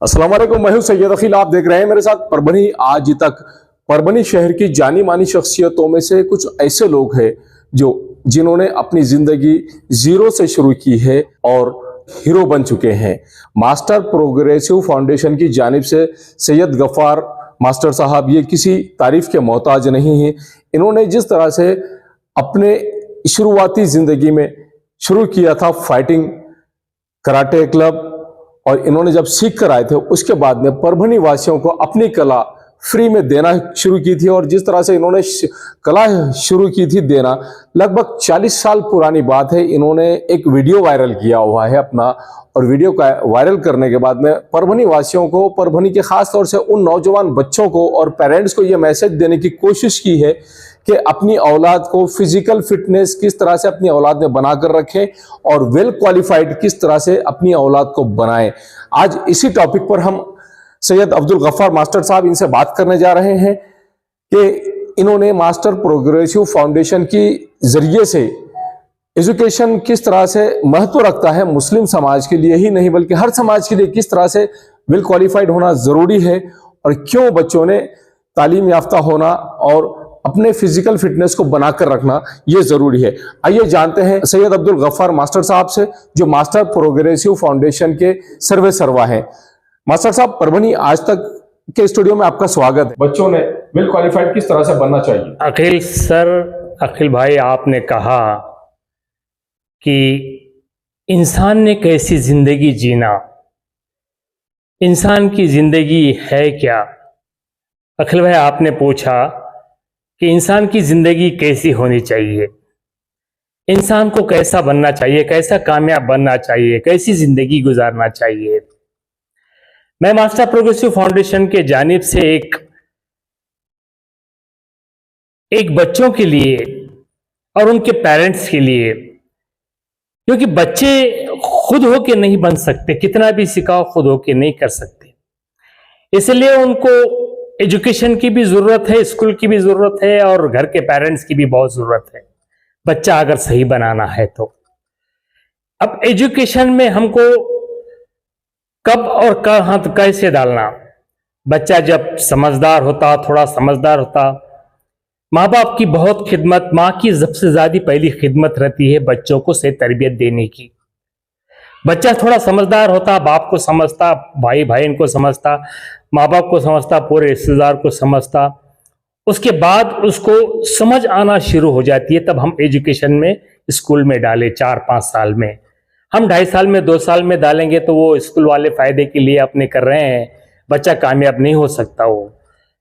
अस्सलाम वालेकुम, मैं हूं सैयद अखिल। आप देख रहे हैं मेरे साथ परभनी आज तक। परभनी शहर की जानी मानी शख्सियतों में से कुछ ऐसे लोग हैं जिन्होंने अपनी जिंदगी जीरो से शुरू की है और हीरो बन चुके हैं। मास्टर प्रोग्रेसिव फाउंडेशन की जानिब से सैयद गफ्फार मास्टर साहब ये किसी तारीफ के मोहताज नहीं हैं। इन्होंने जिस तरह से अपने शुरुआती जिंदगी में शुरू किया था फाइटिंग कराटे क्लब, और इन्होंने जब सीख कर आए थे उसके बाद में परभनी वासियों को अपनी कला फ्री में देना शुरू की थी। और जिस तरह से इन्होंने कला शुरू की थी देना, लगभग 40 साल पुरानी बात है। इन्होंने एक वीडियो वायरल किया हुआ है अपना, और वीडियो का वायरल करने के बाद में परभनी वासियों को, परभनी के खास तौर से उन नौजवान बच्चों को और पेरेंट्स को यह मैसेज देने की कोशिश की है कि अपनी औलाद को फिजिकल फिटनेस किस तरह से अपनी औलाद में बनाकर रखें और वेल क्वालिफाइड किस तरह से अपनी औलाद को बनाएं। आज इसी टॉपिक पर हम सैयद अब्दुल गफ्फार मास्टर साहब इनसे बात करने जा रहे हैं कि इन्होंने मास्टर प्रोग्रेसिव फाउंडेशन की जरिए से एजुकेशन किस तरह से महत्व रखता है मुस्लिम समाज के लिए ही नहीं बल्कि हर समाज के लिए, किस तरह से वेल क्वालिफाइड होना जरूरी है और क्यों बच्चों ने तालीम याफ्ता होना और अपने फिजिकल फिटनेस को बनाकर रखना यह जरूरी है। आइए जानते हैं सैयद अब्दुल गफ्फार मास्टर साहब से, जो मास्टर प्रोग्रेसिव फाउंडेशन के सर्वे सर्वा हैं। मास्टर साहब, परभनी आज तक के स्टूडियो में आपका स्वागत है। बच्चों ने वेल क्वालिफाइड किस तरह से बनना चाहिए? अखिल सर, अखिल भाई, आपने कहा कि इंसान ने कैसी जिंदगी जीना, इंसान की जिंदगी है क्या। अखिल भाई, आपने पूछा कि इंसान की जिंदगी कैसी होनी चाहिए, इंसान को कैसा बनना चाहिए, कैसा कामयाब बनना चाहिए, कैसी जिंदगी गुजारना चाहिए। मैं मास्टर प्रोग्रेसिव फाउंडेशन के जानिब से एक बच्चों के लिए और उनके पेरेंट्स के लिए, क्योंकि बच्चे खुद होके नहीं बन सकते, कितना भी सिखाओ खुद होके नहीं कर सकते, इसलिए उनको एजुकेशन की भी जरूरत है, स्कूल की भी जरूरत है और घर के पेरेंट्स की भी बहुत जरूरत है, बच्चा अगर सही बनाना है तो। अब एजुकेशन में हमको कब और कहां कैसे डालना, बच्चा जब समझदार होता, थोड़ा समझदार होता, माँ बाप की बहुत खिदमत, माँ की सबसे ज्यादा पहली खिदमत रहती है बच्चों को सही तरबियत देने की। बच्चा थोड़ा समझदार होता, बाप को समझता, भाई बहन को समझता, माँ बाप को समझता, पूरे रिश्तेदार को समझता, उसके बाद उसको समझ आना शुरू हो जाती है। तब हम एजुकेशन में स्कूल में डालें 4-5 साल में। हम 2.5 साल में 2 साल में डालेंगे तो वो स्कूल वाले फायदे के लिए अपने कर रहे हैं, बच्चा कामयाब नहीं हो सकता। वो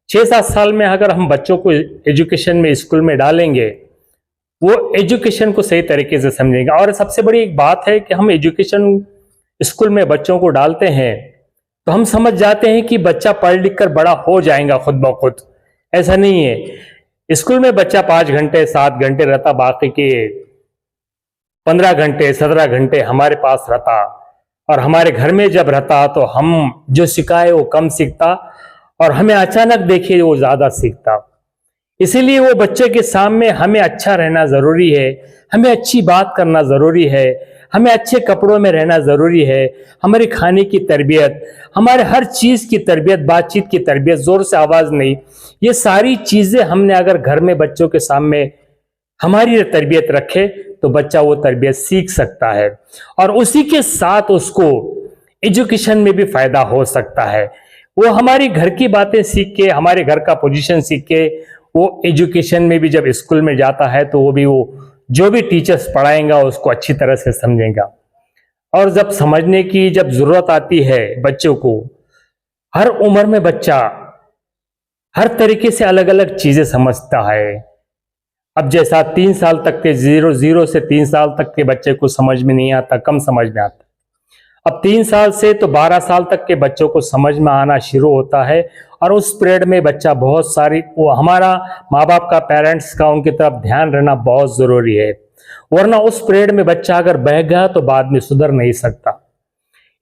6-7 साल में अगर हम बच्चों को एजुकेशन में स्कूल में डालेंगे, वो एजुकेशन को सही तरीके से समझेंगे। और सबसे बड़ी एक बात है कि हम एजुकेशन स्कूल में बच्चों को डालते हैं तो हम समझ जाते हैं कि बच्चा पढ़ लिख कर बड़ा हो जाएगा खुद ब खुद। ऐसा नहीं है। स्कूल में बच्चा 5 घंटे 7 घंटे रहता, बाकी के 15 घंटे 17 घंटे हमारे पास रहता, और हमारे घर में जब रहता तो हम जो सिखाए वो कम सीखता और हमें अचानक देखिए वो ज्यादा सीखता। इसीलिए वो बच्चे के सामने हमें अच्छा रहना जरूरी है, हमें अच्छी बात करना जरूरी है, हमें अच्छे कपड़ों में रहना जरूरी है, हमारी खाने की तरबियत, हमारे हर चीज की तरबियत, बातचीत की तरबियत, जोर से आवाज नहीं, ये सारी चीजें हमने अगर घर में बच्चों के सामने हमारी तरबियत रखे तो बच्चा वो तरबियत सीख सकता है और उसी के साथ उसको एजुकेशन में भी फायदा हो सकता है। वो हमारी घर की बातें सीख के, हमारे घर का पोजीशन सीख के वो एजुकेशन में भी जब स्कूल में जाता है तो वो जो भी टीचर्स पढ़ाएंगा उसको अच्छी तरह से समझेगा। और जब समझने की जब जरूरत आती है बच्चों को, हर उम्र में बच्चा हर तरीके से अलग अलग चीजें समझता है। अब जैसा 3 साल तक के 0 से 3 साल तक के बच्चे को समझ में नहीं आता, कम समझ में आता। अब 3 साल से तो 12 साल तक के बच्चों को समझ में आना शुरू होता है और उस पीरियड में बच्चा बहुत सारी, वो हमारा माँ बाप का, पेरेंट्स का उनकी तरफ ध्यान रहना बहुत जरूरी है, वरना उस पीरियड में बच्चा अगर बह गया तो बाद में सुधर नहीं सकता।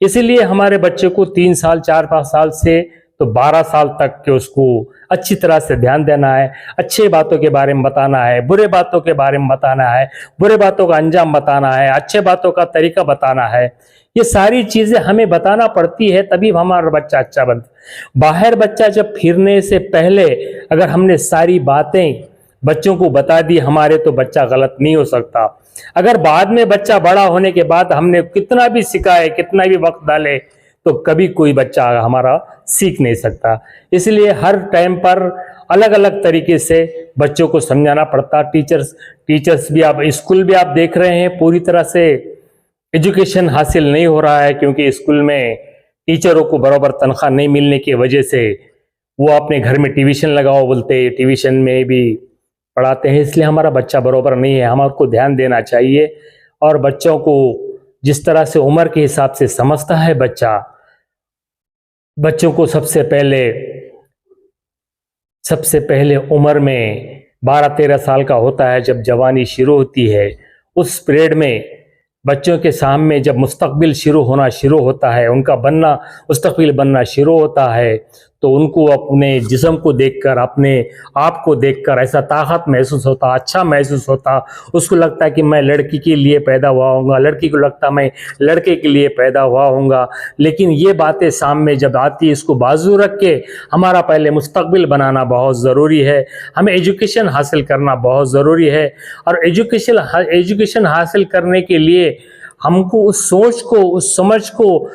इसीलिए हमारे बच्चे को 3 साल 4-5 साल से तो 12 साल तक के उसको अच्छी तरह से ध्यान देना है, अच्छे बातों के बारे में बताना है, बुरे बातों के बारे में बताना है, बुरे बातों का अंजाम बताना है, अच्छे बातों का तरीका बताना है। ये सारी चीजें हमें बताना पड़ती है, तभी हमारा बच्चा अच्छा बनता। बाहर बच्चा जब फिरने से पहले अगर हमने सारी बातें बच्चों को बता दी हमारे, तो बच्चा गलत नहीं हो सकता। अगर बाद में बच्चा बड़ा होने के बाद हमने कितना भी सिखाए, कितना भी वक्त डाले, तो कभी कोई बच्चा हमारा सीख नहीं सकता। इसलिए हर टाइम पर अलग अलग तरीके से बच्चों को समझाना पड़ता। टीचर्स भी, आप स्कूल भी आप देख रहे हैं, पूरी तरह से एजुकेशन हासिल नहीं हो रहा है, क्योंकि स्कूल में टीचरों को बराबर तनख्वाह नहीं मिलने की वजह से वो अपने घर में ट्यूशन लगाओ बोलते, ट्यूशन में भी पढ़ाते हैं। इसलिए हमारा बच्चा बराबर नहीं है, हमारे को ध्यान देना चाहिए। और बच्चों को जिस तरह से उम्र के हिसाब से समझता है बच्चों को सबसे पहले उम्र में 12-13 साल का होता है, जब जवानी शुरू होती है, उस पीरियड में बच्चों के सामने जब मुस्तकबिल शुरू होता है, उनका मुस्तकबिल बनना शुरू होता है, तो उनको अपने जिस्म को देखकर, अपने आप को देखकर ऐसा ताकत महसूस होता, अच्छा महसूस होता। उसको लगता है कि मैं लड़की के लिए पैदा हुआ हूँगा, लड़की को लगता है मैं लड़के के लिए पैदा हुआ हूँगा। लेकिन ये बातें सामने जब आती है, इसको बाजू रख के हमारा पहले मुस्तकबिल बनाना बहुत ज़रूरी है। हमें एजुकेशन हासिल करना बहुत ज़रूरी है। और एजुकेशन हासिल करने के लिए हमको उस सोच को, उस समझ को,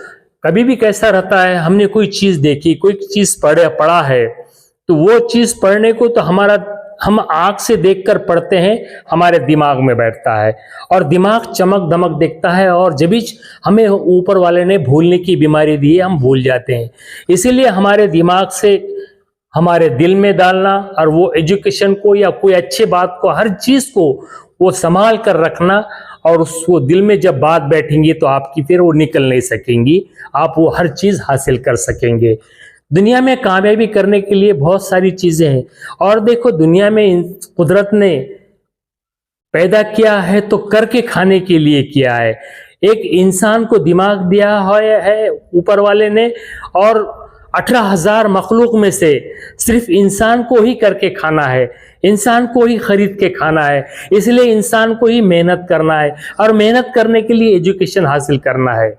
कभी भी कैसा रहता है, हमने कोई चीज़ देखी, कोई चीज़ पढ़ा है, तो वो चीज़ पढ़ने को तो हम आँख से देखकर पढ़ते हैं, हमारे दिमाग में बैठता है और दिमाग चमक दमक देखता है, और जब भी हमें ऊपर वाले ने भूलने की बीमारी दी है, हम भूल जाते हैं। इसीलिए हमारे दिमाग से हमारे दिल में डालना, और वो एजुकेशन को या कोई अच्छी बात को, हर चीज़ को वो संभाल कर रखना, और उसको दिल में जब बात बैठेंगी तो आपकी फिर वो निकल नहीं सकेंगी, आप वो हर चीज़ हासिल कर सकेंगे। दुनिया में कामयाबी करने के लिए बहुत सारी चीज़ें हैं। और देखो, दुनिया में कुदरत ने पैदा किया है तो करके खाने के लिए किया है। एक इंसान को दिमाग दिया है ऊपर वाले ने, और 18,000 मखलूक में से सिर्फ इंसान को ही करके खाना है, इंसान को ही खरीद के खाना है। इसलिए इंसान को ही मेहनत करना है, और मेहनत करने के लिए एजुकेशन हासिल करना है।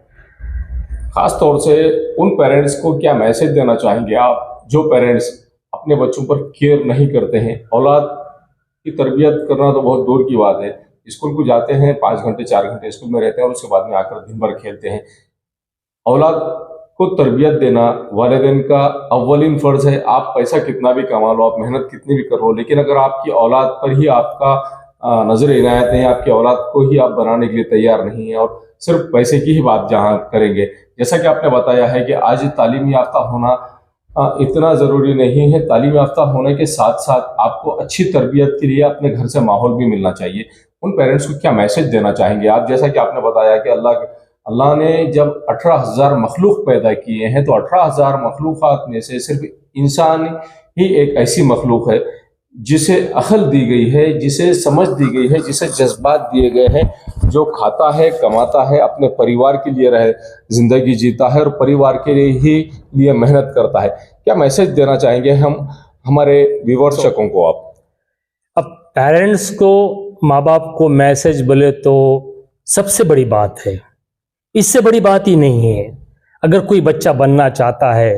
खास तौर से उन पेरेंट्स को क्या मैसेज देना चाहेंगे आप, जो पेरेंट्स अपने बच्चों पर केयर नहीं करते हैं? औलाद की तरबियत करना तो बहुत दूर की बात है, स्कूल को जाते हैं, 5 घंटे 4 घंटे स्कूल में रहते हैं, और उसके बाद में आकर दिन भर खेलते हैं। औलाद को तरबियत देना वालिदैन का अव्वलीन फ़र्ज़ है। आप पैसा कितना भी कमा लो, आप मेहनत कितनी भी कर लो, लेकिन अगर आपकी औलाद पर ही आपका नज़र इनायत नहीं, आपकी औलाद को ही आप बनाने के लिए तैयार नहीं है, और सिर्फ पैसे की ही बात जहाँ करेंगे, जैसा कि आपने बताया है कि आज तालीम याफ्ता होना इतना ज़रूरी नहीं है। तालीम याफ्ता होने के साथ साथ आपको अच्छी तरबियत के लिए अपने घर से माहौल भी मिलना चाहिए। उन पेरेंट्स को क्या मैसेज देना चाहेंगे आप? जैसा कि आपने बताया कि अल्लाह ने जब 18,000 मखलूक पैदा किए हैं, तो 18,000 मखलूक़ात में से सिर्फ इंसान ही एक ऐसी मखलूक है जिसे अक्ल दी गई है, जिसे समझ दी गई है, जिसे जज्बात दिए गए हैं, जो खाता है, कमाता है, अपने परिवार के लिए ज़िंदगी जीता है और परिवार के लिए मेहनत करता है। क्या मैसेज देना चाहेंगे हम हमारे व्यूअर्सकों को आप? अब पेरेंट्स को, माँ बाप को मैसेज बोले तो सबसे बड़ी बात है, इससे बड़ी बात ही नहीं है। अगर कोई बच्चा बनना चाहता है,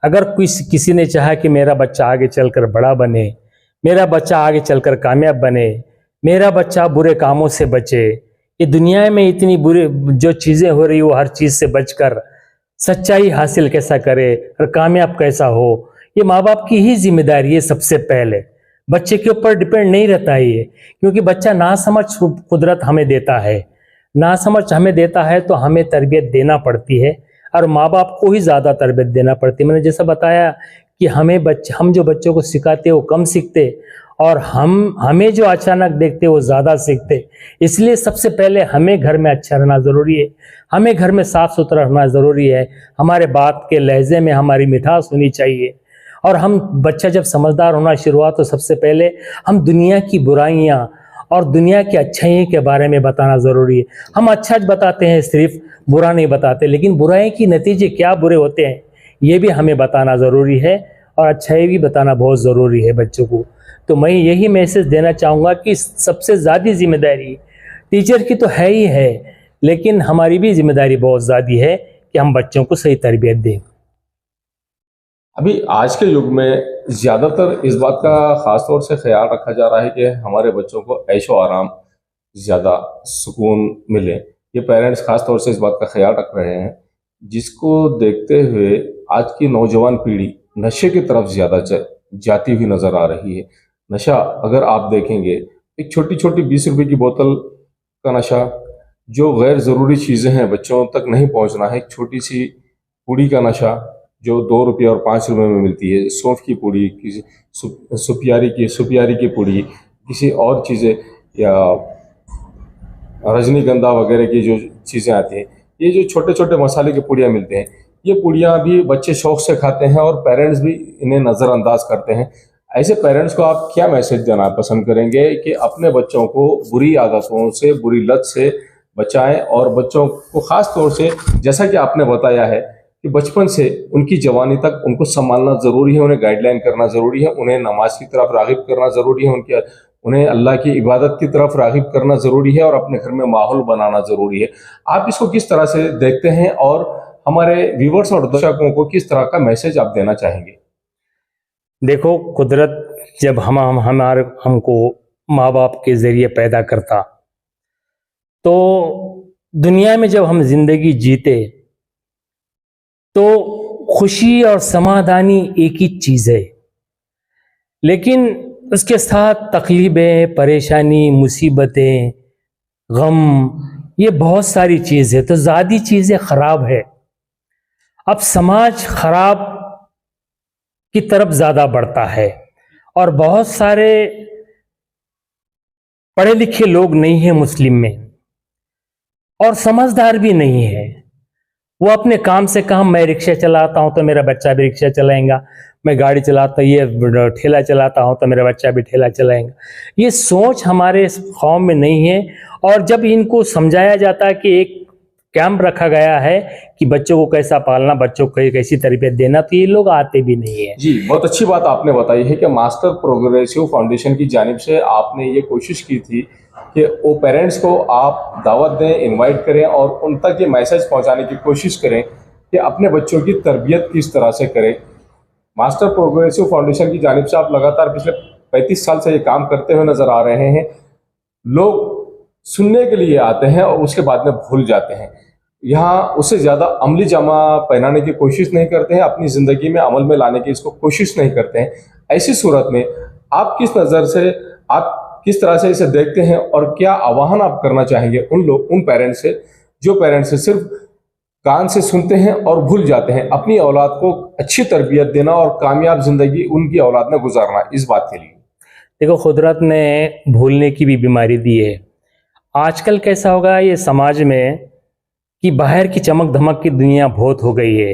अगर किसी ने चाहा कि मेरा बच्चा आगे चलकर बड़ा बने, मेरा बच्चा आगे चलकर कामयाब बने, मेरा बच्चा बुरे कामों से बचे, ये दुनिया में इतनी बुरी जो चीज़ें हो रही, वो हर चीज़ से बचकर सच्चाई हासिल कैसा करे और कामयाब कैसा हो, ये माँ बाप की ही जिम्मेदारी है। सबसे पहले बच्चे के ऊपर डिपेंड नहीं रहता है ये, क्योंकि बच्चा ना समझ कुदरत हमें देता है, ना समझ हमें देता है, तो हमें तरबियत देना पड़ती है, और माँ बाप को ही ज़्यादा तरबियत देना पड़ती है। मैंने जैसा बताया कि हम जो बच्चों को सिखाते हैं वो कम सीखते, और हमें जो अचानक देखते वो ज़्यादा सीखते। इसलिए सबसे पहले हमें घर में अच्छा रहना ज़रूरी है, हमें घर में साफ़ सुथरा रहना ज़रूरी है, हमारे बात के लहजे में हमारी मिठास होनी चाहिए। और बच्चा जब समझदार होना शुरू हुआ, तो सबसे पहले हम दुनिया की बुराइयाँ और दुनिया की अच्छाइयों के बारे में बताना ज़रूरी है। हम अच्छा बताते हैं, सिर्फ बुरा नहीं बताते, लेकिन बुराई के नतीजे क्या बुरे होते हैं ये भी हमें बताना ज़रूरी है, और अच्छाई भी बताना बहुत ज़रूरी है बच्चों को। तो मैं यही मैसेज देना चाहूँगा कि सबसे ज़्यादा जिम्मेदारी टीचर की तो है ही है, लेकिन हमारी भी जिम्मेदारी बहुत ज़्यादा है कि हम बच्चों को सही तरबियत दें। अभी आज के युग में ज़्यादातर इस बात का ख़ास तौर से ख्याल रखा जा रहा है कि हमारे बच्चों को ऐशो आराम ज़्यादा सुकून मिले। ये पेरेंट्स ख़ास तौर से इस बात का ख्याल रख रहे हैं, जिसको देखते हुए आज की नौजवान पीढ़ी नशे की तरफ ज़्यादा जाती हुई नज़र आ रही है। नशा अगर आप देखेंगे, एक छोटी छोटी 20 रुपए की बोतल का नशा, जो गैर ज़रूरी चीज़ें हैं बच्चों तक नहीं पहुंचना है, एक छोटी सी पूड़ी का नशा जो 2 रुपये और 5 रुपये में मिलती है, सौंफ की पूड़ी, किसी सुपियारी की पूड़ी, किसी और चीज़ें या रजनीगंधा वगैरह की जो चीज़ें आती हैं, ये जो छोटे छोटे मसाले की पूड़ियाँ मिलते हैं, ये पूड़ियाँ भी बच्चे शौक से खाते हैं और पेरेंट्स भी इन्हें नज़रअंदाज करते हैं। ऐसे पेरेंट्स को आप क्या मैसेज देना पसंद करेंगे कि अपने बच्चों को बुरी आदतों से, बुरी लत से बचाएं, और बच्चों को ख़ास तौर से जैसा कि आपने बताया है कि बचपन से उनकी जवानी तक उनको संभालना ज़रूरी है, उन्हें गाइडलाइन करना ज़रूरी है, उन्हें नमाज की तरफ राग़िब करना ज़रूरी है, उन्हें अल्लाह की इबादत की तरफ राग़िब करना ज़रूरी है, और अपने घर में माहौल बनाना ज़रूरी है। आप इसको किस तरह से देखते हैं और हमारे व्यूवर्स और दर्शकों को किस तरह का मैसेज आप देना चाहेंगे? देखो, कुदरत जब हमको माँ बाप के ज़रिए पैदा करता, तो दुनिया में जब हम जिंदगी जीते तो खुशी और समाधानी एक ही चीज़ है, लेकिन उसके साथ तकलीफ़ें, परेशानी, मुसीबतें, गम, ये बहुत सारी चीज़ है। तो ज़्यादा चीज़ें ख़राब है। अब समाज ख़राब की तरफ ज़्यादा बढ़ता है और बहुत सारे पढ़े लिखे लोग नहीं हैं मुस्लिम में, और समझदार भी नहीं है। वो अपने काम से काम, मैं रिक्शा चलाता हूँ तो मेरा बच्चा भी रिक्शा चलाएगा, मैं गाड़ी चलाता, ये ठेला चलाता हूँ तो मेरा बच्चा भी ठेला चलाएगा। ये सोच हमारे कौम में नहीं है। और जब इनको समझाया जाता है कि एक कैंप रखा गया है कि बच्चों को कैसा पालना, बच्चों को कैसी तरबियत देना, तो ये लोग आते भी नहीं है। जी, बहुत अच्छी बात आपने बताई है कि मास्टर प्रोग्रेसिव फाउंडेशन की जानिब से आपने ये कोशिश की थी कि वो पेरेंट्स को आप दावत दें, इनवाइट करें और उन तक ये मैसेज पहुंचाने की कोशिश करें कि अपने बच्चों की तरबियत किस तरह से करें। मास्टर प्रोग्रेसिव फाउंडेशन की जानिब से आप लगातार पिछले 35 साल से ये काम करते हुए नज़र आ रहे हैं। लोग सुनने के लिए आते हैं और उसके बाद में भूल जाते हैं। यहाँ उससे ज़्यादा अमली जामा पहनाने की कोशिश नहीं करते हैं, अपनी ज़िंदगी में अमल में लाने की इसको कोशिश नहीं करते हैं। ऐसी सूरत में आप किस नज़र से, आप किस तरह से इसे देखते हैं और क्या आह्वान आप करना चाहेंगे उन पेरेंट्स से, जो पेरेंट्स सिर्फ कान से सुनते हैं और भूल जाते हैं? अपनी औलाद को अच्छी तरबियत देना और कामयाब ज़िंदगी उनकी औलाद में गुजारना, इस बात के लिए। देखो, कुदरत ने भूलने की भी बीमारी दी है। आजकल कैसा होगा ये समाज में कि बाहर की चमक धमक की दुनिया बहुत हो गई है।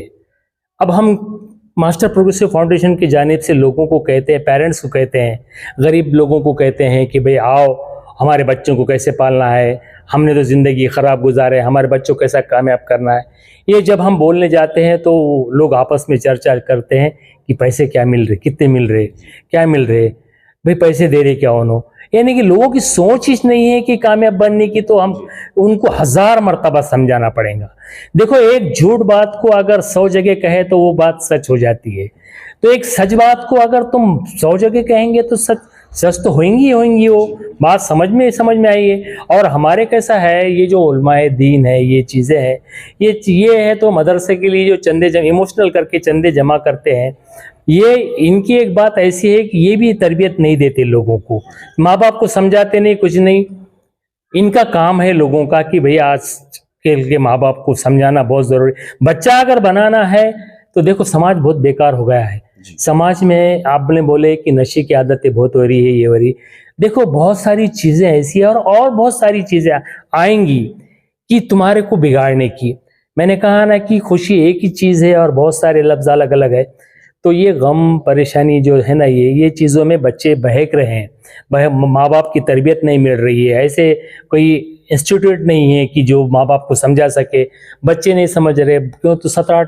अब हम मास्टर प्रोग्रेसिव फाउंडेशन की जानिब से लोगों को कहते हैं, पेरेंट्स को कहते हैं, गरीब लोगों को कहते हैं कि भाई आओ, हमारे बच्चों को कैसे पालना है, हमने तो ज़िंदगी ख़राब गुजारे, हमारे बच्चों को कैसा कामयाब करना है। ये जब हम बोलने जाते हैं तो लोग आपस में चर्चा करते हैं कि पैसे क्या मिल रहे, कितने मिल रहे, क्या मिल रहे, भाई पैसे दे रहे क्या उन्होंने। यानी कि लोगों की सोच ही नहीं है कि कामयाब बनने की, तो हम उनको 1000 मरतबा समझाना पड़ेगा। देखो, एक झूठ बात को अगर 100 जगह कहे तो वो बात सच हो जाती है। तो एक सच बात को अगर तुम 100 जगह कहेंगे तो सच तो होंगी वो बात समझ में आई है। और हमारे कैसा है, ये जो उलमाए दीन है, ये चीज़ें हैं, ये है तो मदरसे के लिए जो चंदे इमोशनल करके चंदे जमा करते हैं, ये इनकी एक बात ऐसी है कि ये भी तरबियत नहीं देते लोगों को, माँ बाप को समझाते नहीं, कुछ नहीं। इनका काम है लोगों का कि भैया आज के माँ बाप को समझाना बहुत ज़रूरी। बच्चा अगर बनाना है तो देखो, समाज बहुत बेकार हो गया है। समाज में आपने बोले कि नशे की आदतें बहुत हो रही है, ये हो रही, देखो बहुत सारी चीज़ें ऐसी है और बहुत सारी चीज़ें आएंगी कि तुम्हारे को बिगाड़ने की। मैंने कहा ना कि खुशी एक ही चीज़ है और बहुत सारे लफ्ज़ अलग अलग है। तो ये गम परेशानी जो है ना, ये चीज़ों में बच्चे बहक रहे हैं, माँ बाप की तरबियत नहीं मिल रही है। ऐसे कोई इंस्टीट्यूट नहीं है कि जो माँ बाप को समझा सके, बच्चे नहीं समझ रहे। क्यों? तो 17,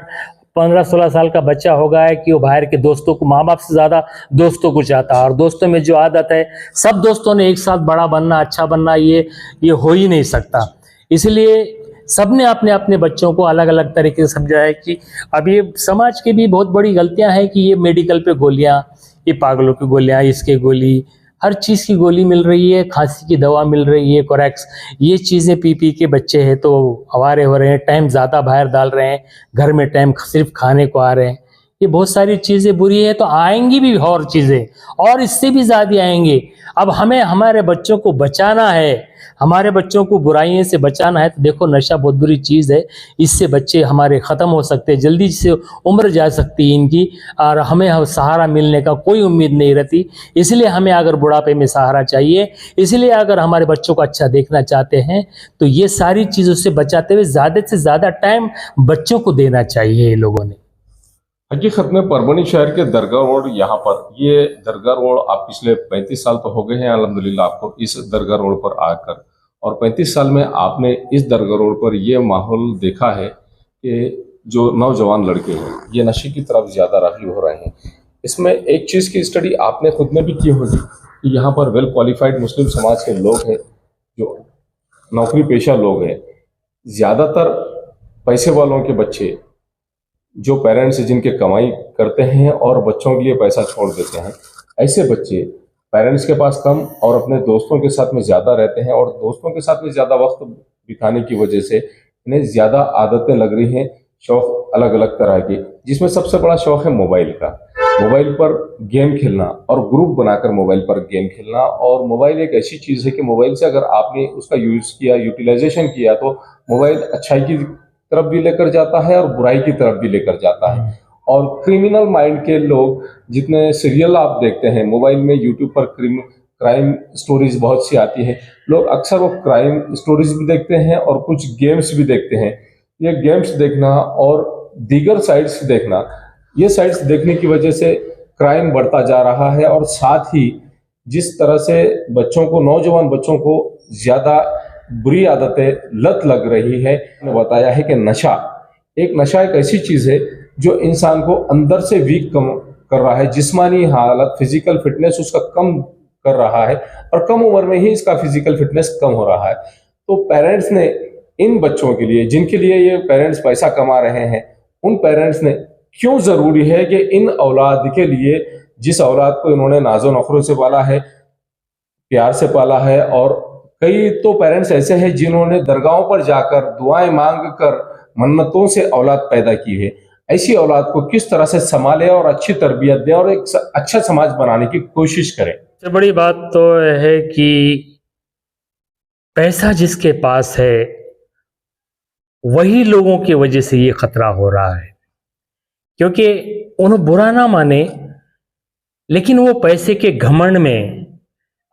15, 16 साल का बच्चा होगा है कि वो बाहर के दोस्तों को, माँ बाप से ज़्यादा दोस्तों को चाहता है, और दोस्तों में जो आदत है, सब दोस्तों ने एक साथ बड़ा बनना, अच्छा बनना, ये हो ही नहीं सकता। इसलिए सबने अपने अपने बच्चों को अलग अलग तरीके से समझाया कि अब ये समाज की भी बहुत बड़ी गलतियां हैं कि ये मेडिकल पे गोलियां, ये पागलों की गोलियां, इसके गोली, हर चीज़ की गोली मिल रही है, खांसी की दवा मिल रही है, कोरेक्स, ये चीज़ें पी पी के बच्चे हैं तो आवारे हो रहे हैं, टाइम ज़्यादा बाहर डाल रहे हैं, घर में टाइम सिर्फ खाने को आ रहे हैं। ये बहुत सारी चीज़ें बुरी है, तो आएंगी भी और चीज़ें, और इससे भी ज़्यादा आएंगी। अब हमें हमारे बच्चों को बचाना है, हमारे बच्चों को बुराइयों से बचाना है। तो देखो, नशा बहुत बुरी चीज़ है, इससे बच्चे हमारे ख़त्म हो सकते हैं, जल्दी से उम्र जा सकती है इनकी, और हमें सहारा मिलने का कोई उम्मीद नहीं रहती। इसलिए हमें अगर बुढ़ापे में सहारा चाहिए, इसलिए अगर हमारे बच्चों को अच्छा देखना चाहते हैं तो ये सारी चीज़ों से बचाते हुए ज़्यादा से ज़्यादा टाइम बच्चों को देना चाहिए। ये लोगों ने हकीकत में परभनी शहर के दरगाह रोड, यहाँ पर ये दरगाह रोड आप पिछले 35 साल तो हो गए हैं अल्हम्दुलिल्लाह आपको इस दरगाह रोड पर आकर, और 35 साल में आपने इस दरगाह रोड पर ये माहौल देखा है कि जो नौजवान लड़के हैं ये नशे की तरफ ज़्यादा राग़िब हो रहे हैं। इसमें एक चीज़ की स्टडी आपने खुद में भी की होगी कि यहाँ पर वेल क्वालिफाइड मुस्लिम समाज के लोग हैं, जो नौकरी पेशा लोग हैं, ज़्यादातर पैसे वालों के बच्चे, जो पेरेंट्स जिनके कमाई करते हैं और बच्चों के लिए पैसा छोड़ देते हैं, ऐसे बच्चे पेरेंट्स के पास कम और अपने दोस्तों के साथ में ज़्यादा रहते हैं, और दोस्तों के साथ में ज़्यादा वक्त बिताने की वजह से इन्हें ज़्यादा आदतें लग रही हैं, शौक़ अलग अलग तरह के, जिसमें सबसे बड़ा शौक़ है मोबाइल का। मोबाइल पर गेम खेलना और ग्रुप बनाकर मोबाइल पर गेम खेलना। और मोबाइल एक ऐसी चीज़ है कि मोबाइल से अगर आपने उसका यूज़ किया, यूटिलाइजेशन किया, तो मोबाइल अच्छाई की तरफ भी लेकर जाता है और बुराई की तरफ भी लेकर जाता है। और क्रिमिनल माइंड के लोग, जितने सीरियल आप देखते हैं मोबाइल में, यूट्यूब पर क्राइम स्टोरीज बहुत सी आती है, लोग अक्सर वो क्राइम स्टोरीज भी देखते हैं और कुछ गेम्स भी देखते हैं। ये गेम्स देखना और दीगर साइट्स देखना, ये साइट्स देखने की वजह से क्राइम बढ़ता जा रहा है। और साथ ही जिस तरह से बच्चों को, नौजवान बच्चों को ज़्यादा बुरी आदतें, लत लग रही है, बताया है कि नशा एक ऐसी चीज़ है जो इंसान को अंदर से वीक कम कर रहा है, जिस्मानी हालत, फिजिकल फिटनेस उसका कम कर रहा है, और कम उम्र में ही इसका फिजिकल फिटनेस कम हो रहा है। तो पेरेंट्स ने इन बच्चों के लिए, जिनके लिए ये पेरेंट्स पैसा कमा रहे हैं, उन पेरेंट्स ने क्यों ज़रूरी है कि इन औलाद के लिए, जिस औलाद को इन्होंने नाज़ो नखरों से पाला है, प्यार से पाला है, और कई तो पेरेंट्स ऐसे हैं जिन्होंने दरगाहों पर जाकर दुआएं मांग कर मन्नतों से औलाद पैदा की है, ऐसी औलाद को किस तरह से संभाले और अच्छी तरबियत दें और एक अच्छा समाज बनाने की कोशिश करें। सबसे बड़ी बात तो है कि पैसा जिसके पास है वही लोगों की वजह से ये खतरा हो रहा है, क्योंकि उन्हें बुरा ना माने, लेकिन वो पैसे के घमंड में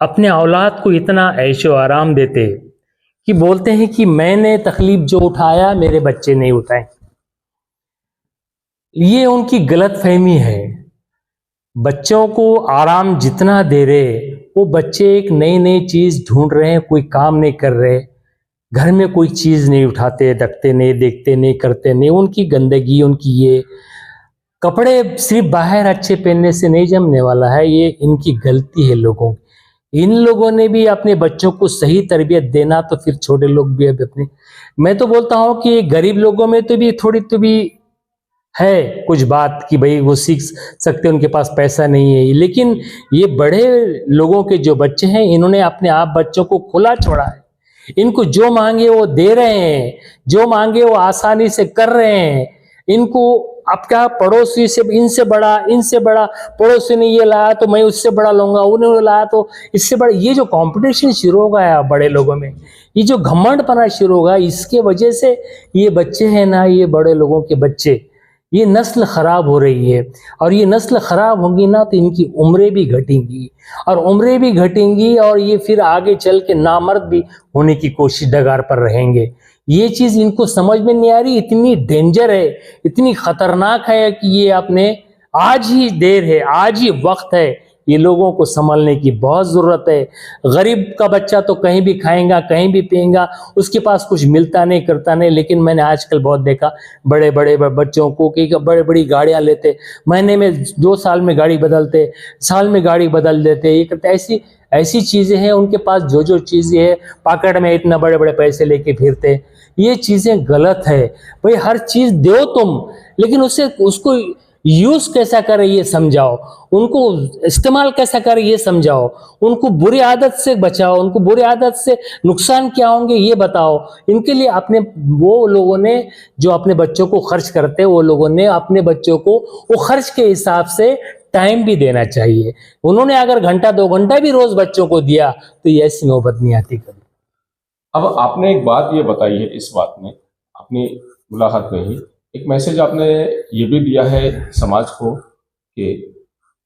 अपने औलाद को इतना ऐशो आराम देते कि बोलते हैं कि मैंने तकलीफ जो उठाया मेरे बच्चे नहीं उठाए। ये उनकी गलत फहमी है। बच्चों को आराम जितना दे रहे, वो बच्चे एक नई नई चीज ढूंढ रहे हैं, कोई काम नहीं कर रहे, घर में कोई चीज नहीं उठाते, रखते नहीं, देखते नहीं, करते नहीं। उनकी गंदगी, उनकी ये कपड़े सिर्फ बाहर अच्छे पहनने से नहीं जमने वाला है, ये इनकी गलती है लोगों की। इन लोगों ने भी अपने बच्चों को सही तरबियत देना, तो फिर छोटे लोग भी अपने, मैं तो बोलता हूँ कि गरीब लोगों में तो भी थोड़ी तो भी है कुछ बात कि भाई वो सीख सकते हैं, उनके पास पैसा नहीं है, लेकिन ये बड़े लोगों के जो बच्चे हैं, इन्होंने अपने आप बच्चों को खुला छोड़ा है। इनको जो मांगे वो दे रहे हैं, जो मांगे वो आसानी से कर रहे हैं। इनको अब क्या, पड़ोसी से, इनसे बड़ा पड़ोसी ने ये लाया तो मैं उससे बड़ा लूंगा, उन्होंने लाया तो इससे बड़ा, ये जो कंपटीशन शुरू हो गया बड़े लोगों में, ये जो घमंडपना शुरू हो गया, इसके वजह से ये बच्चे हैं ना, ये बड़े लोगों के बच्चे, ये नस्ल खराब हो रही है। और ये नस्ल खराब होगी ना तो इनकी उम्रें भी घटेंगी, और उम्रें भी घटेंगी, और ये फिर आगे चल के नामर्द भी होने की कोशिश डगार पर रहेंगे। ये चीज इनको समझ में नहीं आ रही, इतनी डेंजर है, इतनी खतरनाक है कि ये अपने, आज ही देर है, आज ही वक्त है, ये लोगों को संभलने की बहुत जरूरत है। गरीब का बच्चा तो कहीं भी खाएगा, कहीं भी पिएगा, उसके पास कुछ मिलता नहीं, करता नहीं। लेकिन मैंने आजकल बहुत देखा बड़े बड़े बच्चों को कि बड़े बड़ी गाड़ियां लेते, महीने में 2 साल में गाड़ी बदलते, साल में गाड़ी बदल देते, ये करते। ऐसी चीजें हैं उनके पास, जो चीजें है पॉकेट में इतना बड़े बड़े पैसे लेके फिरते, ये चीजें गलत है। भाई हर चीज दो तुम, लेकिन उसको यूज कैसा करे ये समझाओ, उनको इस्तेमाल कैसा करे ये समझाओ, उनको बुरी आदत से बचाओ, उनको बुरी आदत से नुकसान क्या होंगे ये बताओ। इनके लिए वो लोगों ने जो अपने बच्चों को खर्च करते हैं, वो लोगों ने अपने बच्चों को वो खर्च के हिसाब से टाइम भी देना चाहिए। उन्होंने अगर घंटा 2 घंटा भी रोज बच्चों को दिया तो ये ऐसी नौबत नहीं आती कभी। अब आपने एक बात ये बताई है, इस बात में अपनी मुलाकात में ही एक मैसेज आपने ये भी दिया है समाज को कि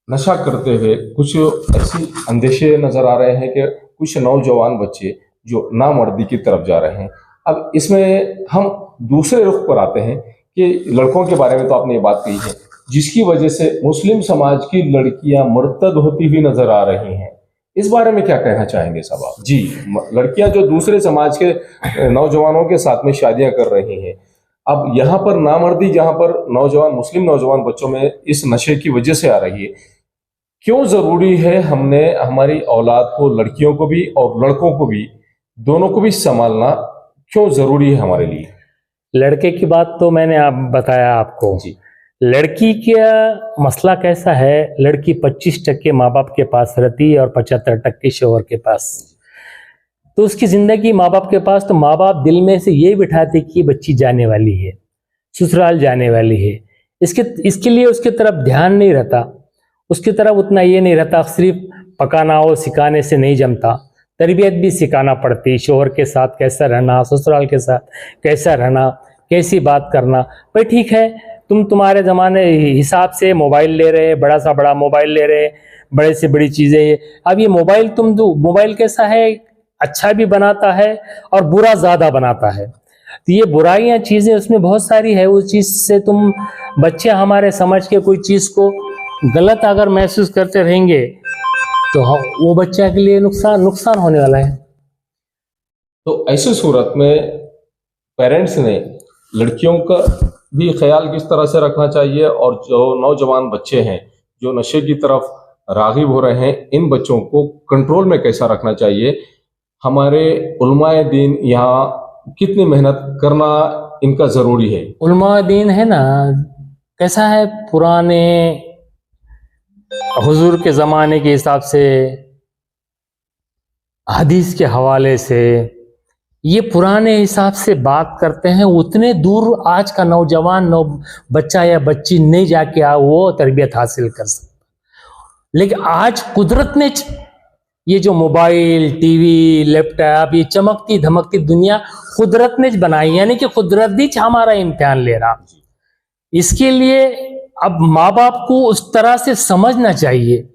नशा करते हुए कुछ ऐसे अंदेशे नजर आ रहे हैं कि कुछ नौजवान बच्चे जो नामर्दी की तरफ जा रहे हैं। अब इसमें हम दूसरे रुख पर आते हैं कि लड़कों के बारे में तो आपने ये बात कही है, जिसकी वजह से मुस्लिम समाज की लड़कियां मुर्तद होती हुई नजर आ रही हैं। इस बारे में क्या कहना चाहेंगे साहब आप? जी, लड़कियां जो दूसरे समाज के नौजवानों के साथ में शादियां कर रही हैं, अब यहाँ पर नामर्दी जहां पर नौजवान मुस्लिम नौजवान बच्चों में इस नशे की वजह से आ रही है, क्यों जरूरी है हमने हमारी औलाद को, लड़कियों को भी और लड़कों को भी, दोनों को भी संभालना क्यों जरूरी है हमारे लिए? लड़के की बात तो मैंने बताया आपको जी। लड़की का मसला कैसा है, लड़की 25% माँ बाप के पास रहती है और 75% शोहर के पास। तो उसकी जिंदगी माँ बाप के पास, तो माँ बाप दिल में से ये बिठाते कि बच्ची जाने वाली है, ससुराल जाने वाली है। इसके लिए उसके तरफ ध्यान नहीं रहता, उसकी तरफ उतना ये नहीं रहता। सिर्फ पकाना और सिखाने से नहीं जमता, तरबियत भी सिखाना पड़ती, शोहर के साथ कैसा रहना, ससुराल के साथ कैसा रहना, कैसी बात करना। भाई ठीक है, तुम्हारे ज़माने हिसाब से मोबाइल ले रहे, बड़ा सा बड़ा मोबाइल ले रहे, बड़े से बड़ी चीज़ें। अब ये मोबाइल मोबाइल कैसा है, अच्छा भी बनाता है और बुरा ज़्यादा बनाता है। तो ये बुराइयाँ चीज़ें उसमें बहुत सारी है। उस चीज़ से तुम बच्चे हमारे समझ के कोई चीज़ को गलत अगर महसूस करते रहेंगे तो वो बच्चे के लिए नुकसान होने वाला है। तो ऐसी सूरत में पेरेंट्स ने लड़कियों का भी ख्याल किस तरह से रखना चाहिए, और जो नौजवान बच्चे हैं जो नशे की तरफ राग़िब हो रहे हैं, इन बच्चों को कंट्रोल में कैसा रखना चाहिए? हमारे उलमाए दीन यहाँ कितनी मेहनत करना इनका ज़रूरी है? उलमाए दीन है ना, कैसा है, पुराने हुजूर के ज़माने के हिसाब से, हदीस के हवाले से, ये पुराने हिसाब से बात करते हैं। उतने दूर आज का नौजवान बच्चा या बच्ची नहीं जाके वो तरबियत हासिल कर सकता। लेकिन आज कुदरत ने ये जो मोबाइल, टीवी, लैपटॉप, ये चमकती धमकती दुनिया कुदरत ने बनाई, यानी कि कुदरत ही हमारा इम्तिहान ले रहा। इसके लिए अब माँ बाप को उस तरह से समझना चाहिए।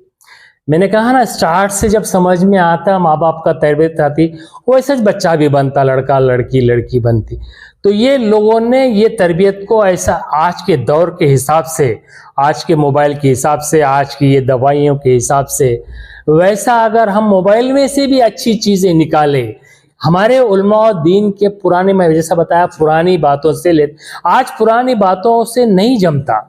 मैंने कहा ना, स्टार्ट से जब समझ में आता, माँ बाप का तरबियत आती, वैसे बच्चा भी बनता, लड़का लड़की लड़की बनती। तो ये लोगों ने ये तरबियत को ऐसा आज के दौर के हिसाब से, आज के मोबाइल के हिसाब से, आज की ये दवाइयों के हिसाब से, वैसा अगर हम मोबाइल में से भी अच्छी चीज़ें निकालें, हमारे उलमा और दीन के पुराने, मैं जैसा बताया, पुरानी बातों से आज पुरानी बातों से नहीं जमता।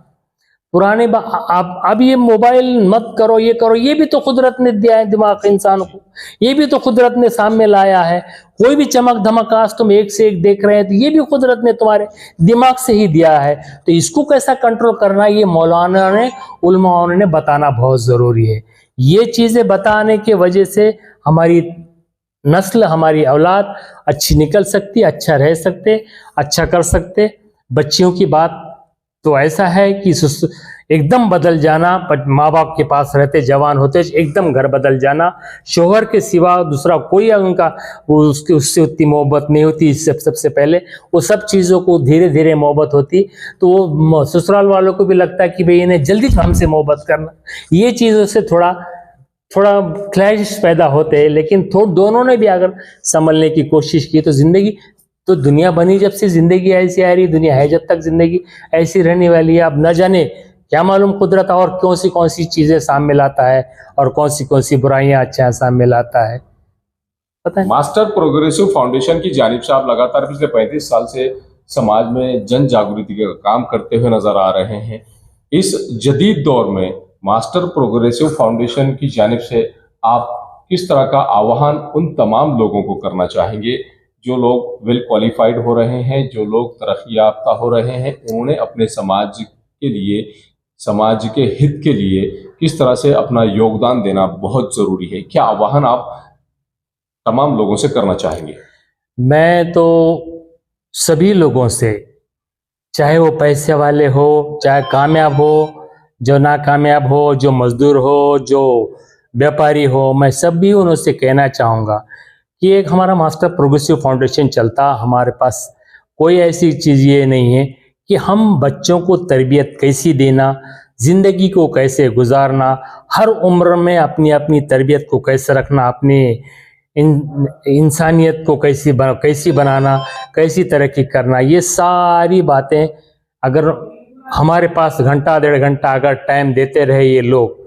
पुराने अब ये मोबाइल मत करो, ये करो, ये भी तो कुदरत ने दिया है दिमाग इंसान को, ये भी तो कुदरत ने सामने लाया है। कोई भी चमक धमकास तुम एक से एक देख रहे हैं तो ये भी कुदरत ने तुम्हारे दिमाग से ही दिया है। तो इसको कैसा कंट्रोल करना, ये मौलाना ने, उलमाओं ने बताना बहुत ज़रूरी है। ये चीज़ें बताने के वजह से हमारी नस्ल, हमारी औलाद अच्छी निकल सकती, अच्छा रह सकते, अच्छा कर सकते। बच्चियों की बात तो ऐसा है कि एकदम बदल जाना, माँ बाप के पास रहते, जवान होते एकदम घर बदल जाना, शोहर के सिवा दूसरा कोई उनका उससे उतनी मोहब्बत नहीं होती। सबसे पहले वो सब चीज़ों को धीरे धीरे मोहब्बत होती, तो वो ससुराल वालों को भी लगता है कि भाई इन्हें जल्दी हमसे मोहब्बत करना। ये चीज़ों से थोड़ा क्लैश पैदा होते हैं। लेकिन दोनों ने भी अगर संभलने की कोशिश की तो जिंदगी, तो दुनिया बनी जब से जिंदगी ऐसी आ रही, दुनिया है जब तक जिंदगी ऐसी रहने वाली है। अब न जाने क्या मालूम कुदरत और कौन सी चीजें सामने लाता है और कौन सी बुराइयां अच्छा सामने लाता है, पता है। मास्टर प्रोग्रेसिव फाउंडेशन की जानिब से आप लगातार पिछले 35 साल से समाज में जन जागृति का काम करते हुए नजर आ रहे हैं। इस जदीद दौर में मास्टर प्रोग्रेसिव फाउंडेशन की जानिब से आप किस तरह का आह्वान उन तमाम लोगों को करना चाहेंगे जो लोग वेल क्वालिफाइड हो रहे हैं, जो लोग तरक्की याफ्ता हो रहे हैं, उन्होंने अपने समाज के लिए, समाज के हित के लिए किस तरह से अपना योगदान देना बहुत ज़रूरी है। क्या आह्वान आप तमाम लोगों से करना चाहेंगे? मैं तो सभी लोगों से, चाहे वो पैसे वाले हो, चाहे कामयाब हो, जो नाकामयाब हो, जो मजदूर हो, जो व्यापारी हो, मैं सभी उनसे कहना चाहूँगा कि एक हमारा मास्टर प्रोग्रेसिव फाउंडेशन चलता, हमारे पास कोई ऐसी चीज़ ये नहीं है कि हम बच्चों को तरबियत कैसी देना, ज़िंदगी को कैसे गुजारना, हर उम्र में अपनी अपनी तरबियत को कैसे रखना, अपनी इंसानियत को कैसी बनाना, कैसी तरक्की करना, ये सारी बातें अगर हमारे पास घंटा डेढ़ घंटा अगर टाइम देते रहे ये लोग,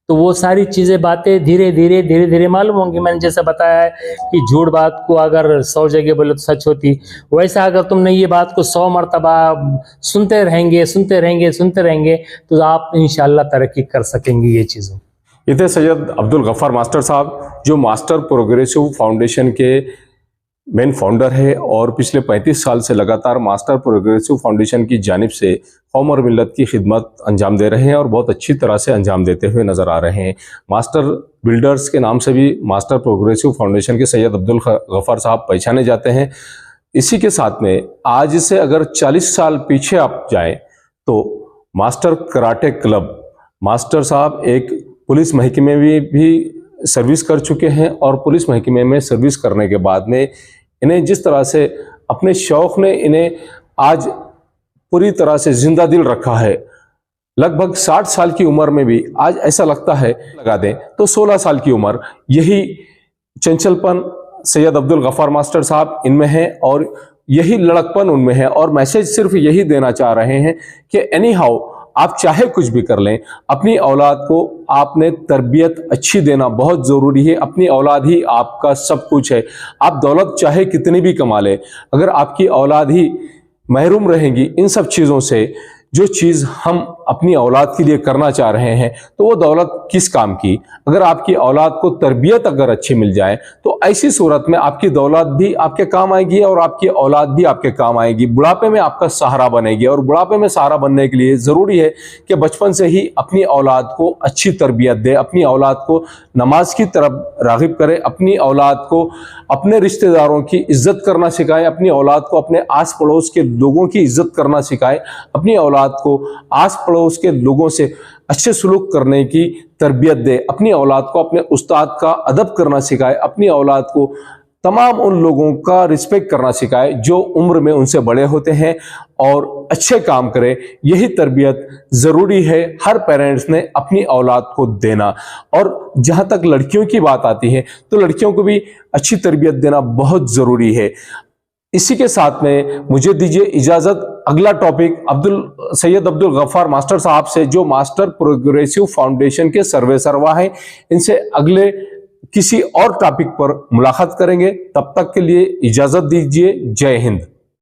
तो वो सारी चीज़ें बातें धीरे धीरे मालूम होंगी। मैंने जैसे बताया है कि झूठ बात को अगर 100 जगह बोले तो सच होती, वैसा अगर तुमने ये बात को 100 मरतबा सुनते रहेंगे तो आप इंशाल्लाह तरक्की कर सकेंगे ये चीज़ों। ये थे सैयद अब्दुल गफ्फार मास्टर साहब, जो मास्टर प्रोग्रेसिव फाउंडेशन के मेन फाउंडर है और पिछले 35 साल से लगातार मास्टर प्रोग्रेसिव फाउंडेशन की जानिब से कौम और मिल्लत की खिदमत अंजाम दे रहे हैं और बहुत अच्छी तरह से अंजाम देते हुए नज़र आ रहे हैं। मास्टर बिल्डर्स के नाम से भी मास्टर प्रोग्रेसिव फाउंडेशन के सैयद अब्दुल गफ्फार साहब पहचाने जाते हैं। इसी के साथ में आज से अगर 40 साल पीछे आप जाएं तो मास्टर कराटे क्लब, मास्टर साहब एक पुलिस महकमे में भी सर्विस कर चुके हैं और पुलिस महकमे में सर्विस करने के बाद में इन्हें जिस तरह से अपने शौक़ ने इन्हें आज पूरी तरह से जिंदा दिल रखा है, लगभग 60 साल की उम्र में भी आज ऐसा लगता है लगा दें तो 16 साल की उम्र, यही चंचलपन सैयद अब्दुल गफ्फार मास्टर साहब इनमें है और यही लड़कपन उनमें है। और मैसेज सिर्फ यही देना चाह रहे हैं कि एनी हाउ आप चाहे कुछ भी कर लें, अपनी औलाद को आपने तरबियत अच्छी देना बहुत ज़रूरी है। अपनी औलाद ही आपका सब कुछ है। आप दौलत चाहे कितनी भी कमा लें, अगर आपकी औलाद ही महरूम रहेंगी इन सब चीज़ों से, जो चीज़ हम अपनी औलाद के लिए करना चाह रहे हैं, तो वो दौलत किस काम की। अगर आपकी औलाद को तरबियत अगर अच्छी मिल जाए तो ऐसी सूरत में आपकी दौलत भी आपके काम आएगी और आपकी औलाद भी आपके काम आएगी। बुढ़ापे में आपका सहारा बनेगी और बुढ़ापे में सहारा बनने के लिए ज़रूरी है कि बचपन से ही अपनी औलाद को अच्छी तरबियत दे, अपनी औलाद को नमाज की तरफ राग़िब करे, अपनी औलाद को अपने रिश्तेदारों की इज़्ज़त करना सिखाए, अपनी औलाद को अपने आस पड़ोस के लोगों की इज़्ज़त करना सिखाए, अपनी औलाद को आस पड़ोस के लोगों से अच्छे सलूक करने की तरबियत दे, अपनी औलाद को अपने उस्ताद का अदब करना सिखाए, अपनी औलाद को तमाम उन लोगों का रिस्पेक्ट करना सिखाए जो उम्र में उनसे बड़े होते हैं और अच्छे काम करे। यही तरबियत ज़रूरी है हर पेरेंट्स ने अपनी औलाद को देना। और जहाँ तक लड़कियों की बात आती है तो लड़कियों को भी अच्छी तरबियत देना बहुत ज़रूरी है। इसी के साथ में मुझे दीजिए इजाज़त, अगला टॉपिक सैयद अब्दुल गफ्फार मास्टर साहब से, जो मास्टर प्रोग्रेसिव फाउंडेशन के सर्वा हैं, इनसे अगले किसी और टॉपिक पर मुलाकात करेंगे। तब तक के लिए इजाज़त दीजिए। जय हिंद।